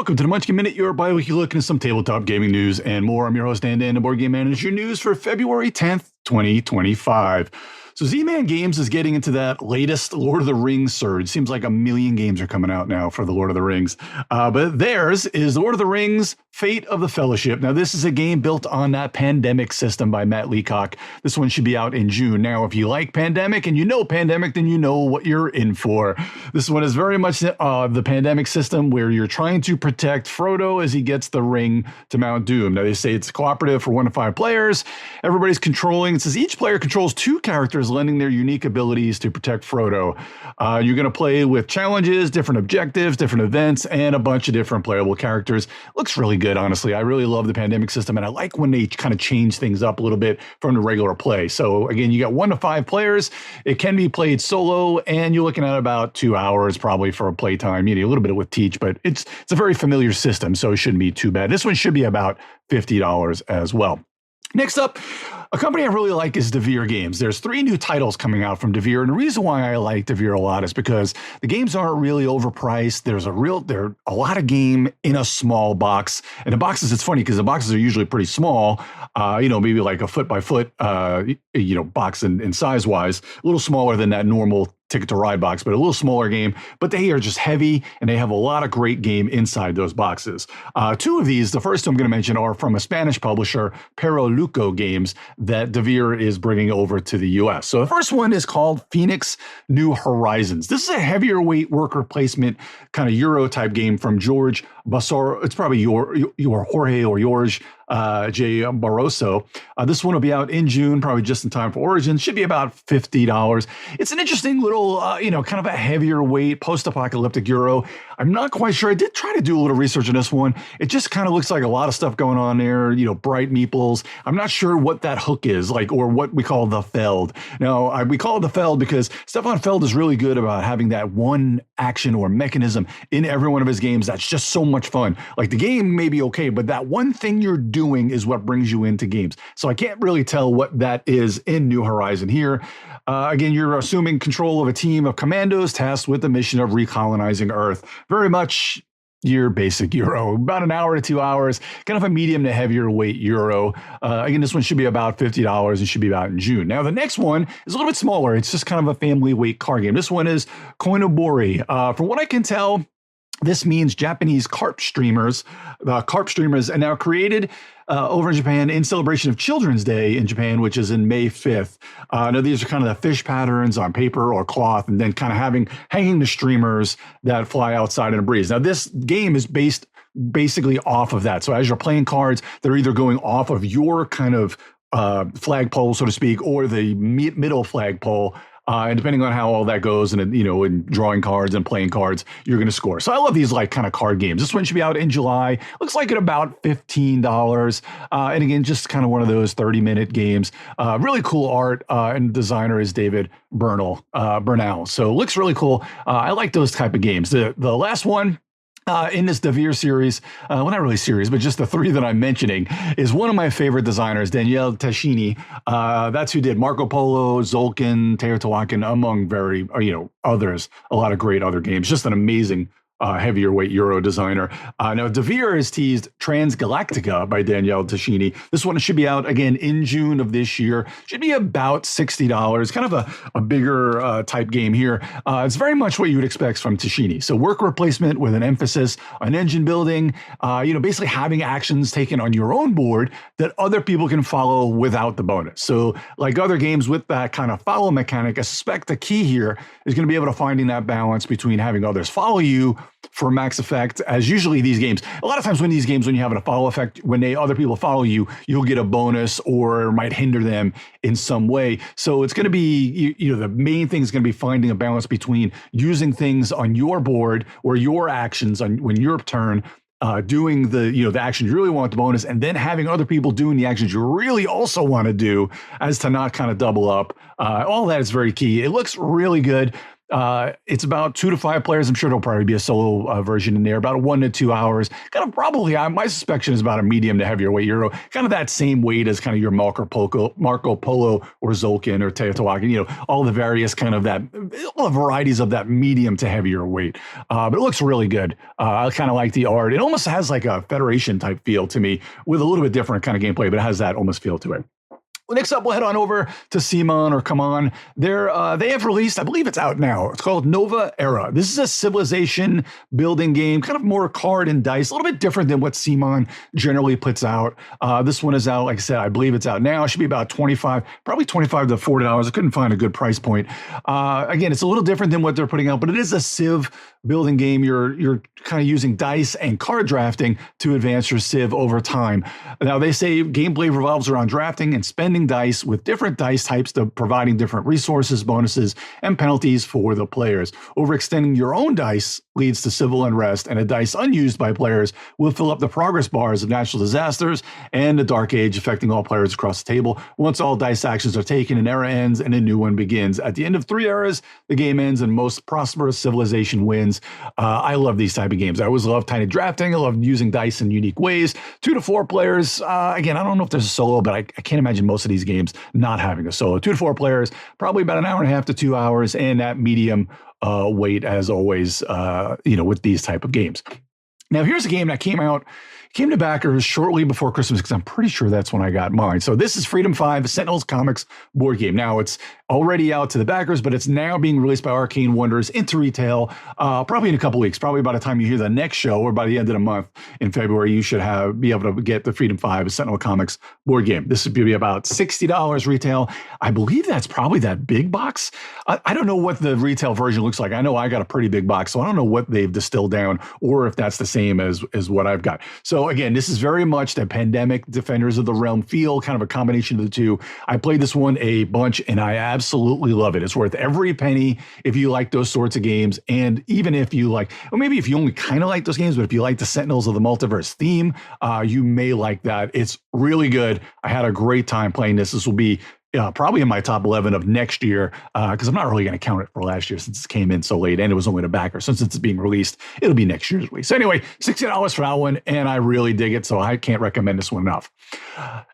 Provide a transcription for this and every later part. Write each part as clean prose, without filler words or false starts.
Welcome to the Munchkin Minute, your bi-weekly look into some tabletop gaming news and more. I'm your host, Dan, the Board Game Manager. Your news for February 10th, 2025. So Z-Man Games is getting into that latest Lord of the Rings surge. Seems like 1 million games are coming out now for the Lord of the Rings. But theirs is Lord of the Rings, Fate of the Fellowship. Now, this is a game built on that Pandemic system by Matt Leacock. This one should be out in June. Now, if you like Pandemic and you know Pandemic, then you know what you're in for. This one is very much the Pandemic system where you're trying to protect Frodo as he gets the ring to Mount Doom. Now, they say it's cooperative for 1 to 5 players. Everybody's controlling. It says each player controls 2 characters, lending their unique abilities to protect Frodo. You're going to play with challenges, different objectives, different events, and a bunch of different playable characters. Looks really good, honestly. I really love the Pandemic system, and I like when they kind of change things up a little bit from the regular play. So again, you got 1 to 5 players. It can be played solo, and you're looking at about 2 hours probably for a playtime. You need a little bit with Teach, but it's a very familiar system, so it shouldn't be too bad. This one should be about $50 as well. Next up, a company I really like is Devir Games. There's 3 new titles coming out from Devir, and the reason why I like Devir a lot is because the games aren't really overpriced. There's a lot of game in a small box, and the boxes, it's funny because the boxes are usually pretty small, maybe like a foot by foot, box in size wise, a little smaller than that normal Ticket to Ride box, but a little smaller game, but they are just heavy and they have a lot of great game inside those boxes. 2 of these, the first I'm going to mention, are from a Spanish publisher, Paróluco Games, that Devir is bringing over to the US. So the first one is called Phoenix New Horizons. This is a heavier weight worker placement kind of Euro type game from Jorge. It's probably your Jorge or Jorge J. Barroso. This one will be out in June, probably just in time for Origins. Should be about $50. It's an interesting little, kind of a heavier weight post-apocalyptic Euro. I'm not quite sure. I did try to do a little research on this one. It just kind of looks like a lot of stuff going on there, bright meeples. I'm not sure what that hook is, or what we call the Feld. Now, we call it the Feld because Stefan Feld is really good about having that one action or mechanism in every one of his games that's just so much fun. Like, the game may be okay, but that one thing you're doing is what brings you into games. So I can't really tell what that is in New Horizon here. Again, you're assuming control of a team of commandos tasked with the mission of recolonizing Earth. Very much your basic Euro, about 1 hour to 2 hours, kind of a medium to heavier weight Euro. Again, this one should be about $50 and should be out in June. Now, the next one is a little bit smaller. It's just kind of a family weight card game. This one is Koinobori. From what I can tell, this means Japanese carp streamers. Carp streamers are now created over in Japan in celebration of Children's Day in Japan, which is in May 5th. Now, these are kind of the fish patterns on paper or cloth, and then kind of hanging the streamers that fly outside in a breeze. Now, this game is based basically off of that. So as you're playing cards, they're either going off of your kind of flagpole, so to speak, or the middle flagpole. And depending on how all that goes, and in drawing cards and playing cards, you're going to score. So I love these kind of card games. This one should be out in July. Looks like at about $15. And again, just kind of one of those 30-minute games. Really cool art, and the designer is David Bernal. So looks really cool. I like those type of games. The last one in this Devir series, well, not really series, but just the 3 that I'm mentioning, is one of my favorite designers, Danielle Tascini. That's who did Marco Polo, Tzolkein, Teotihuacan, among others, a lot of great other games. Just an amazing heavier weight Euro designer. Now, Devir is teased Transgalactica by Danielle Tascini. This one should be out again in June of this year. Should be about $60. Kind of a bigger type game here. It's very much what you would expect from Tascini. So worker placement with an emphasis on engine building, basically having actions taken on your own board that other people can follow without the bonus. So like other games with that kind of follow mechanic, I suspect the key here is going to be able to finding that balance between having others follow you for max effect, as usually these games, a lot of times when you have a follow effect, when other people follow you, you'll get a bonus or might hinder them in some way. So it's going to be, the main thing is going to be finding a balance between using things on your board or your actions when your turn, doing the action you really want the bonus, and then having other people doing the actions you really also want to do, as to not kind of double up. All that is very key. It looks really good. It's about 2 to 5 players. I'm sure there'll probably be a solo version in there, about 1 to 2 hours. Kind of probably, my suspicion is about a medium to heavier weight Euro, kind of that same weight as kind of your Marco Polo or Tzolkein or Teotihuacan, all the various kind of all the varieties of that medium to heavier weight. But it looks really good. I kind of like the art. It almost has like a Federation type feel to me with a little bit different kind of gameplay, but it has that almost feel to it. Next up, we'll head on over to CMON or CMON. They have released, I believe it's out now. It's called Nova Era. This is a civilization building game, kind of more card and dice, a little bit different than what CMON generally puts out. This one is out, like I said, I believe it's out now. It should be about $25 to $40. I couldn't find a good price point. Again, it's a little different than what they're putting out, but it is a civ building game. You're kind of using dice and card drafting to advance your civ over time. Now, they say gameplay revolves around drafting and spending dice with different dice types to providing different resources, bonuses, and penalties for the players. Overextending your own dice leads to civil unrest, and a dice unused by players will fill up the progress bars of natural disasters and the Dark Age, affecting all players across the table. Once all dice actions are taken, an era ends and a new one begins. At the end of 3 eras, the game ends and most prosperous civilization wins. I love these type of games. I always love kind of drafting. I love using dice in unique ways. 2 to 4 players. Again, I don't know if there's a solo, but I can't imagine most of these games not having a solo. 2 to 4 players, probably about an hour and a half to 2 hours, and that medium weight as always, with these type of games. Now, here's a game that came to backers shortly before Christmas, because I'm pretty sure that's when I got mine. So this is Freedom 5, the Sentinel Comics Board Game. Now, it's already out to the backers, but it's now being released by Arcane Wonders into retail, probably in a couple weeks. Probably by the time you hear the next show, or by the end of the month in February, you should be able to get the Freedom 5, the Sentinel Comics Board Game. This would be about $60 retail. I believe that's probably that big box. I don't know what the retail version looks like. I know I got a pretty big box, so I don't know what they've distilled down, or if that's the same as what I've got. So again, this is very much the Pandemic Defenders of the Realm feel, kind of a combination of the two. I played this one a bunch, and I absolutely love it. It's worth every penny if you like those sorts of games, and even if you like, or maybe if you only kind of like those games, but if you like the Sentinels of the Multiverse theme, you may like that. It's really good. I had a great time playing this. This will be probably in my top 11 of next year, because I'm not really going to count it for last year since it came in so late, and it was only a backer. Since it's being released, it'll be next year's release. So anyway, $60 for that one, and I really dig it, so I can't recommend this one enough.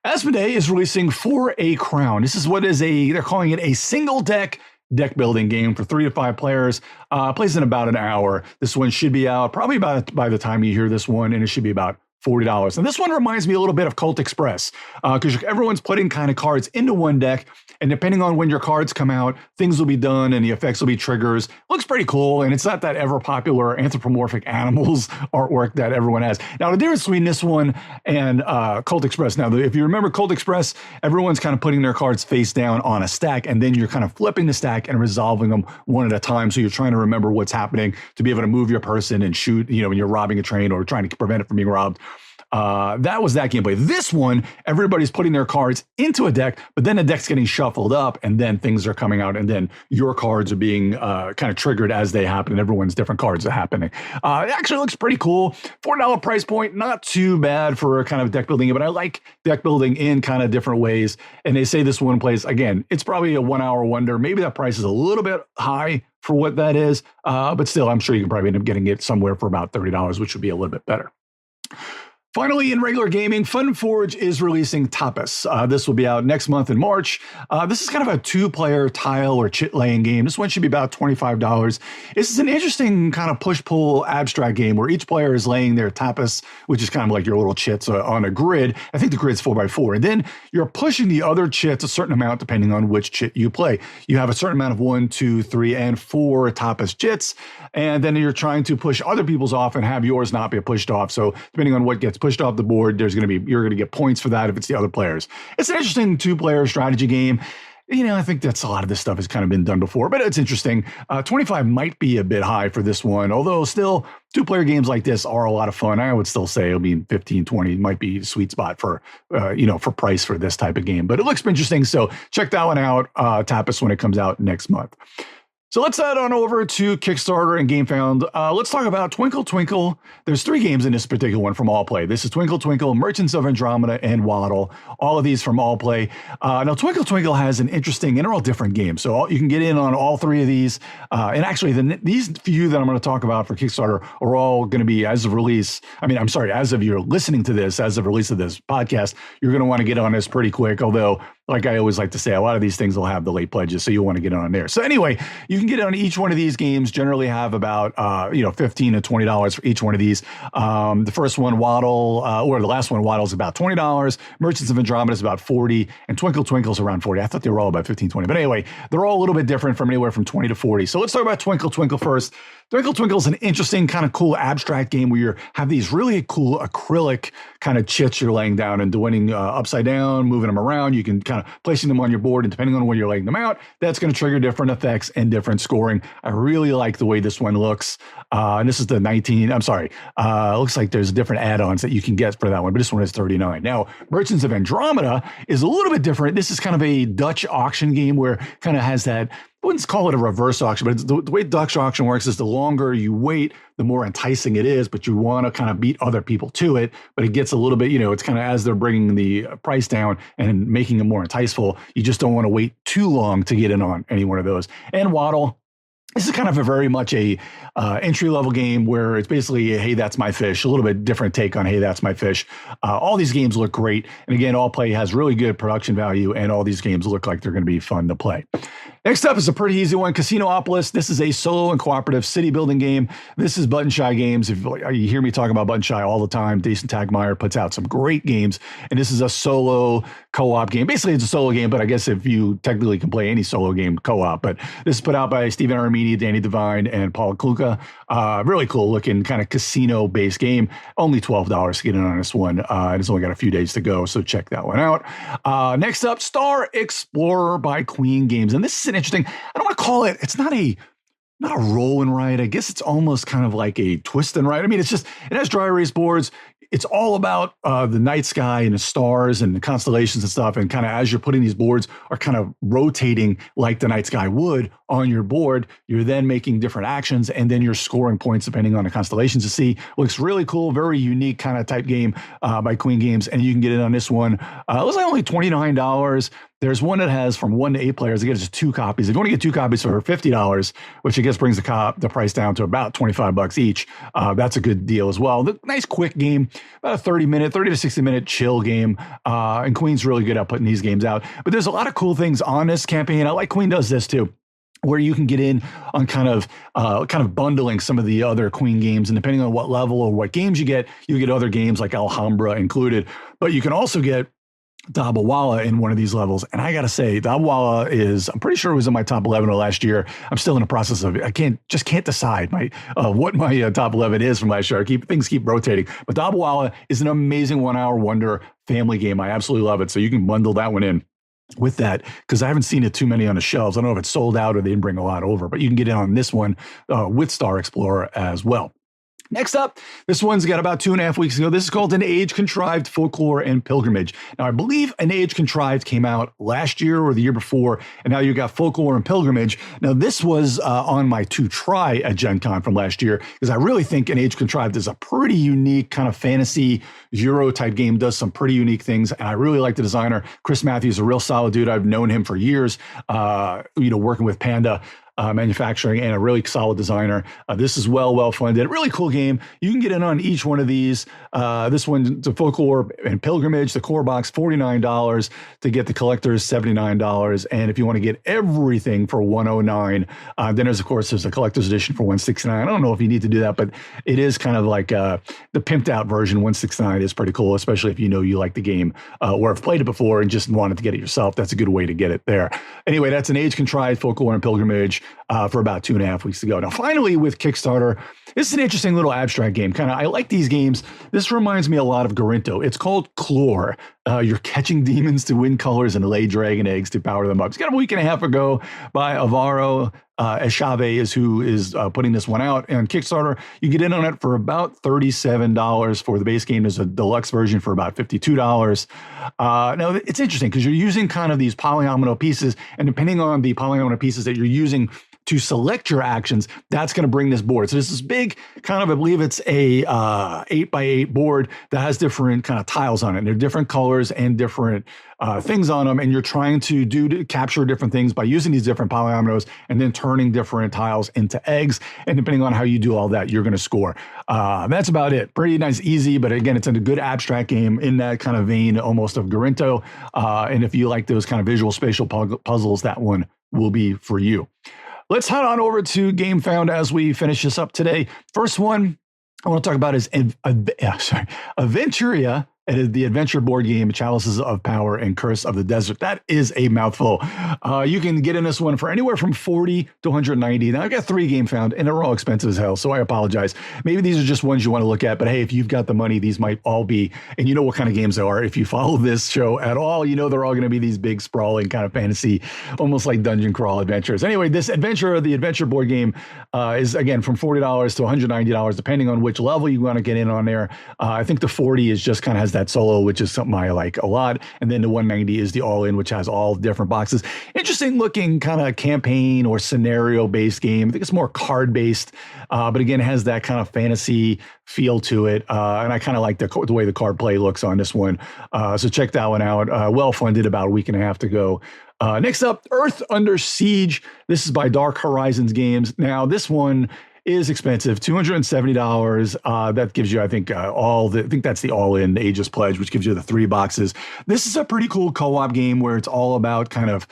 Asmodee is releasing For a Crown. This is they're calling it a single deck building game for 3 to 5 players. Plays in about an hour. This one should be out probably by the time you hear this one, and it should be about $40. And this one reminds me a little bit of Cult Express, because everyone's putting kind of cards into one deck, and depending on when your cards come out, things will be done and the effects will be triggers. Looks pretty cool, and it's not that ever popular anthropomorphic animals artwork that everyone has. Now, the difference between this one and Cult Express, now, if you remember Cult Express, everyone's kind of putting their cards face down on a stack, and then you're kind of flipping the stack and resolving them one at a time. So you're trying to remember what's happening to be able to move your person and shoot, when you're robbing a train or trying to prevent it from being robbed. That was that gameplay. This one, everybody's putting their cards into a deck, but then the deck's getting shuffled up, and then things are coming out, and then your cards are being kind of triggered as they happen, and everyone's different cards are happening. It actually looks pretty cool. $4 price point, not too bad for a kind of deck building, but I like deck building in kind of different ways. And they say this one plays, again, it's probably a 1 hour wonder. Maybe that price is a little bit high for what that is, but still, I'm sure you can probably end up getting it somewhere for about $30, which would be a little bit better. Finally, in regular gaming, Funforge is releasing Tapas. This will be out next month in March. This is kind of a 2-player tile or chit-laying game. This one should be about $25. This is an interesting kind of push-pull abstract game where each player is laying their tapas, which is kind of like your little chits on a grid. I think the grid's 4x4. And then you're pushing the other chits a certain amount depending on which chit you play. You have a certain amount of 1, 2, 3, and 4 tapas chits, and then you're trying to push other people's off and have yours not be pushed off. So depending on what gets pushed off the board, you're going to get points for that if it's the other players. It's an interesting 2-player strategy game. I think that's a lot of this stuff has kind of been done before, but it's interesting. 25 might be a bit high for this one, although still 2-player games like this are a lot of fun. I would still say it'll be 15, 20 might be a sweet spot for, for price for this type of game, but it looks interesting. So check that one out, Tapas, when it comes out next month. So let's head on over to Kickstarter and GameFound. Let's talk about Twinkle Twinkle. There's 3 games in this particular one from Allplay. This is Twinkle Twinkle, Merchants of Andromeda, and Waddle. All of these from Allplay. Now, Twinkle Twinkle has an interesting, and they're all different games. So you can get in on all 3 of these. And actually, these few that I'm going to talk about for Kickstarter are all going to be as of release. As of you're listening to this, as of release of this podcast, you're going to want to get on this pretty quick. Although, like I always like to say, a lot of these things will have the late pledges, so you'll want to get on there. So anyway, you can get on each one of these games. Generally have about $15 to $20 for each one of these. The first one, Waddle, or the last one, Waddle, is about $20. Merchants of Andromeda is about $40, and Twinkle Twinkle's around $40. I thought they were all about $15, $20. But anyway, they're all a little bit different, from anywhere from $20 to $40. So let's talk about Twinkle Twinkle first. Twinkle Twinkle is an interesting, kind of cool abstract game where you have these really cool acrylic kind of chits you're laying down and doing upside down, moving them around. You can kind of placing them on your board, and depending on when you're laying them out, that's going to trigger different effects and different scoring. I really like the way this one looks. And this is the 19, looks like there's different add-ons that you can get for that one, but this one is $39. Now, Merchants of Andromeda is a little bit different. This is kind of a Dutch auction game where kind of has that, I wouldn't call it a reverse auction, but the way Dutch auction works is the longer you wait, the more enticing it is, but you want to kind of beat other people to it. But it gets a little bit, it's kind of as they're bringing the price down and making it more enticeful, you just don't want to wait too long to get in on any one of those. And Waddle, this is kind of a very much a entry-level game where it's basically, hey, that's my fish, a little bit different take on, hey, that's my fish. All these games look great. And again, Allplay has really good production value, and all these games look like they're going to be fun to play. Next up is a pretty easy one, Casinopolis. This is a solo and cooperative city building game. This is Button Shy Games. If you hear me talking about Button Shy all the time, Jason Tagmeyer puts out some great games, and this is a solo co-op game. Basically, it's a solo game, but I guess if you technically can play any solo game co-op. But this is put out by Stephen Aramini, Danny Devine, and Paul Kluka. Really cool looking kind of casino-based game. Only $12 to get in on this one. It's only got a few days to go, so check that one out. Next up, Star Explorer by Queen Games. And this is an interesting, I don't want to call it, it's not a roll and write. I guess it's almost kind of like a twist and write. I mean, it has dry erase boards. It's all about the night sky and the stars and the constellations and stuff. And kind of as you're putting these boards are kind of rotating like the night sky would on your board, you're then making different actions, and then you're scoring points depending on the constellations to see. Looks really cool, very unique kind of type game by Queen Games. And you can get in on this one. It was like only $29. There's one that has from 1 to 8 players. It gets 2 copies. If you want to get 2 copies for $50, which I guess brings the price down to about $25 each, that's a good deal as well. The nice quick game, about a 30 to 60 minute chill game. And Queen's really good at putting these games out. But there's a lot of cool things on this campaign. I like Queen does this too, where you can get in on kind of bundling some of the other Queen games, and depending on what level or what games you get other games like Alhambra included. But you can also get Dabawala in one of these levels. And I got to say, Dabawala I'm pretty sure it was in my top 11 of last year. I'm still in the process of it. I can't decide what my top 11 is from last year. Things keep rotating. But Dabawala is an amazing 1 hour wonder family game. I absolutely love it. So you can bundle that one in with that, because I haven't seen it too many on the shelves. I don't know if it's sold out or they didn't bring a lot over, but you can get in on this one with Star Explorer as well. Next up, this one's got about 2.5 weeks ago. This is called An Age Contrived Folklore and Pilgrimage. Now, I believe An Age Contrived came out last year or the year before, and now you got Folklore and Pilgrimage. Now, this was on my to try at Gen Con from last year, because I really think An Age Contrived is a pretty unique kind of fantasy Euro type game, does some pretty unique things, and I really like the designer. Chris Matthews, a real solid dude. I've known him for years, working with Panda Manufacturing, and a really solid designer. This is well funded. Really cool game. You can get in on each one of these. This one, the Folklore and Pilgrimage, the core box, $49. To get the collectors, $79. And if you want to get everything for $109, then there's a collector's edition for $169. I don't know if you need to do that, but it is kind of like the pimped out version. $169 is pretty cool, especially if you like the game or have played it before and just wanted to get it yourself. That's a good way to get it there. Anyway, that's An Age Contrived Folklore and Pilgrimage for about 2.5 weeks ago. Now, finally, with Kickstarter, this is an interesting little abstract game. I like these games. This reminds me a lot of Garinto. It's called Clore. You're catching demons to win colors and lay dragon eggs to power them up. It's got a week and a half ago by Alvaro Echave who is putting this one out on Kickstarter. You get in on it for about $37 for the base game. There's a deluxe version for about $52. Now, it's interesting because you're using kind of these polyomino pieces, and depending on the polyomino pieces that you're using to select your actions, that's going to bring this board. So this is big, kind of, I believe it's a 8x8 board that has different kind of tiles on it. They're different colors and different things on them, and you're trying to capture different things by using these different polyominoes and then turning different tiles into eggs. And depending on how you do all that, you're going to score. That's about it. Pretty nice, easy, but again, it's a good abstract game in that kind of vein, almost of Garinto. And if you like those kind of visual spatial puzzles, that one will be for you. Let's head on over to Game Found as we finish this up today. First one I want to talk about is Aventuria. It is the adventure board game, Chalices of Power and Curse of the Desert. That is a mouthful. You can get in this one for anywhere from $40 to $190. Now, I've got 3 Game Found, and they're all expensive as hell, so I apologize. Maybe these are just ones you want to look at, but hey, if you've got the money, these might all be, and you know what kind of games they are. If you follow this show at all, you know they're all going to be these big, sprawling kind of fantasy, almost like dungeon crawl adventures. Anyway, this Adventure, the adventure board game, is, again, from $40 to $190, depending on which level you want to get in on there. I think the 40 is just kind of has that solo, which is something I like a lot. And then the 190 is the all-in, which has all different boxes. Interesting looking kind of campaign or scenario-based game. I think it's more card-based, but again, has that kind of fantasy feel to it. And I kind of like the way the card play looks on this one. So check that one out. Well-funded, about a week and a half to go. Next up, Earth Under Siege. This is by Dark Horizons Games. Now, this one is expensive, $270. That gives you, I think, I think that's the all-in, the Aegis Pledge, which gives you the 3 boxes. This is a pretty cool co-op game where it's all about kind of,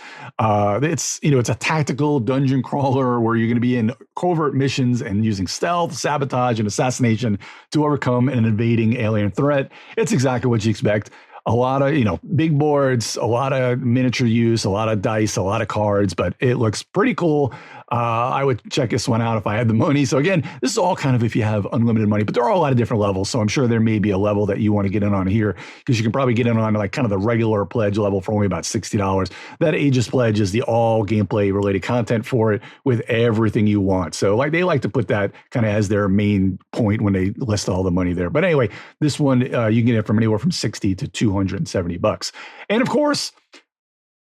it's a tactical dungeon crawler where you're going to be in covert missions and using stealth, sabotage, and assassination to overcome an invading alien threat. It's exactly what you expect. A lot of, big boards, a lot of miniature use, a lot of dice, a lot of cards, but it looks pretty cool. I would check this one out if I had the money. So again, this is all kind of if you have unlimited money, but there are a lot of different levels. So I'm sure there may be a level that you want to get in on here, because you can probably get in on like kind of the regular pledge level for only about $60. That Aegis Pledge is the all gameplay related content for it with everything you want. So like they like to put that kind of as their main point when they list all the money there. But anyway, this one, you can get it from anywhere from $60 to $270. And of course,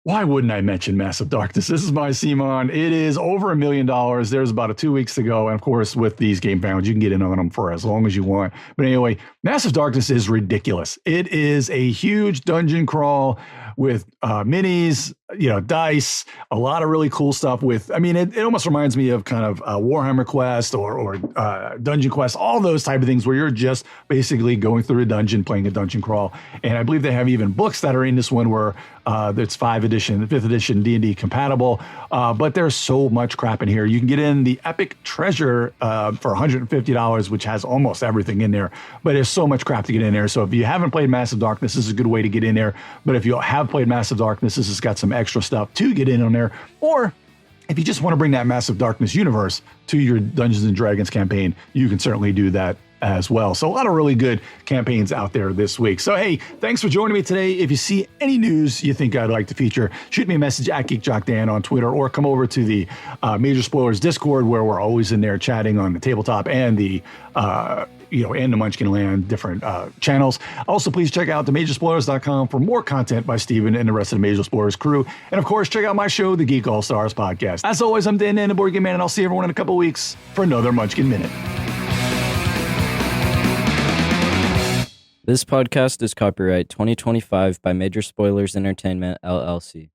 why wouldn't I mention Massive Darkness? This is my CMON. It is over $1 million. There's about 2 weeks to go. And of course, with these Game Founds, you can get in on them for as long as you want. But anyway, Massive Darkness is ridiculous. It is a huge dungeon crawl with minis, dice, a lot of really cool stuff with, it almost reminds me of kind of Warhammer Quest or Dungeon Quest, all those type of things where you're just basically going through a dungeon, playing a dungeon crawl. And I believe they have even books that are in this one where it's 5th edition D&D compatible. But there's so much crap in here. You can get in the Epic Treasure for $150, which has almost everything in there. But there's so much crap to get in there. So if you haven't played Massive Darkness, this is a good way to get in there. But if you have played Massive Darkness, this has got some extra stuff to get in on there. Or if you just want to bring that Massive Darkness universe to your Dungeons and Dragons campaign, you can certainly do that as well. So a lot of really good campaigns out there this week. So hey, thanks for joining me today. If you see any news you think I'd like to feature, shoot me a message at GeekJockDan on Twitter, or come over to the Major Spoilers Discord, where we're always in there chatting on the tabletop and the and the Munchkin Land different channels. Also, please check out themajorspoilers.com for more content by Steven and the rest of the Major Spoilers crew. And of course, check out my show, the Geek All Stars podcast. As always, I'm Dan, the Board Game Man, and I'll see everyone in a couple of weeks for another Munchkin Minute. This podcast is copyright 2025 by Major Spoilers Entertainment, LLC.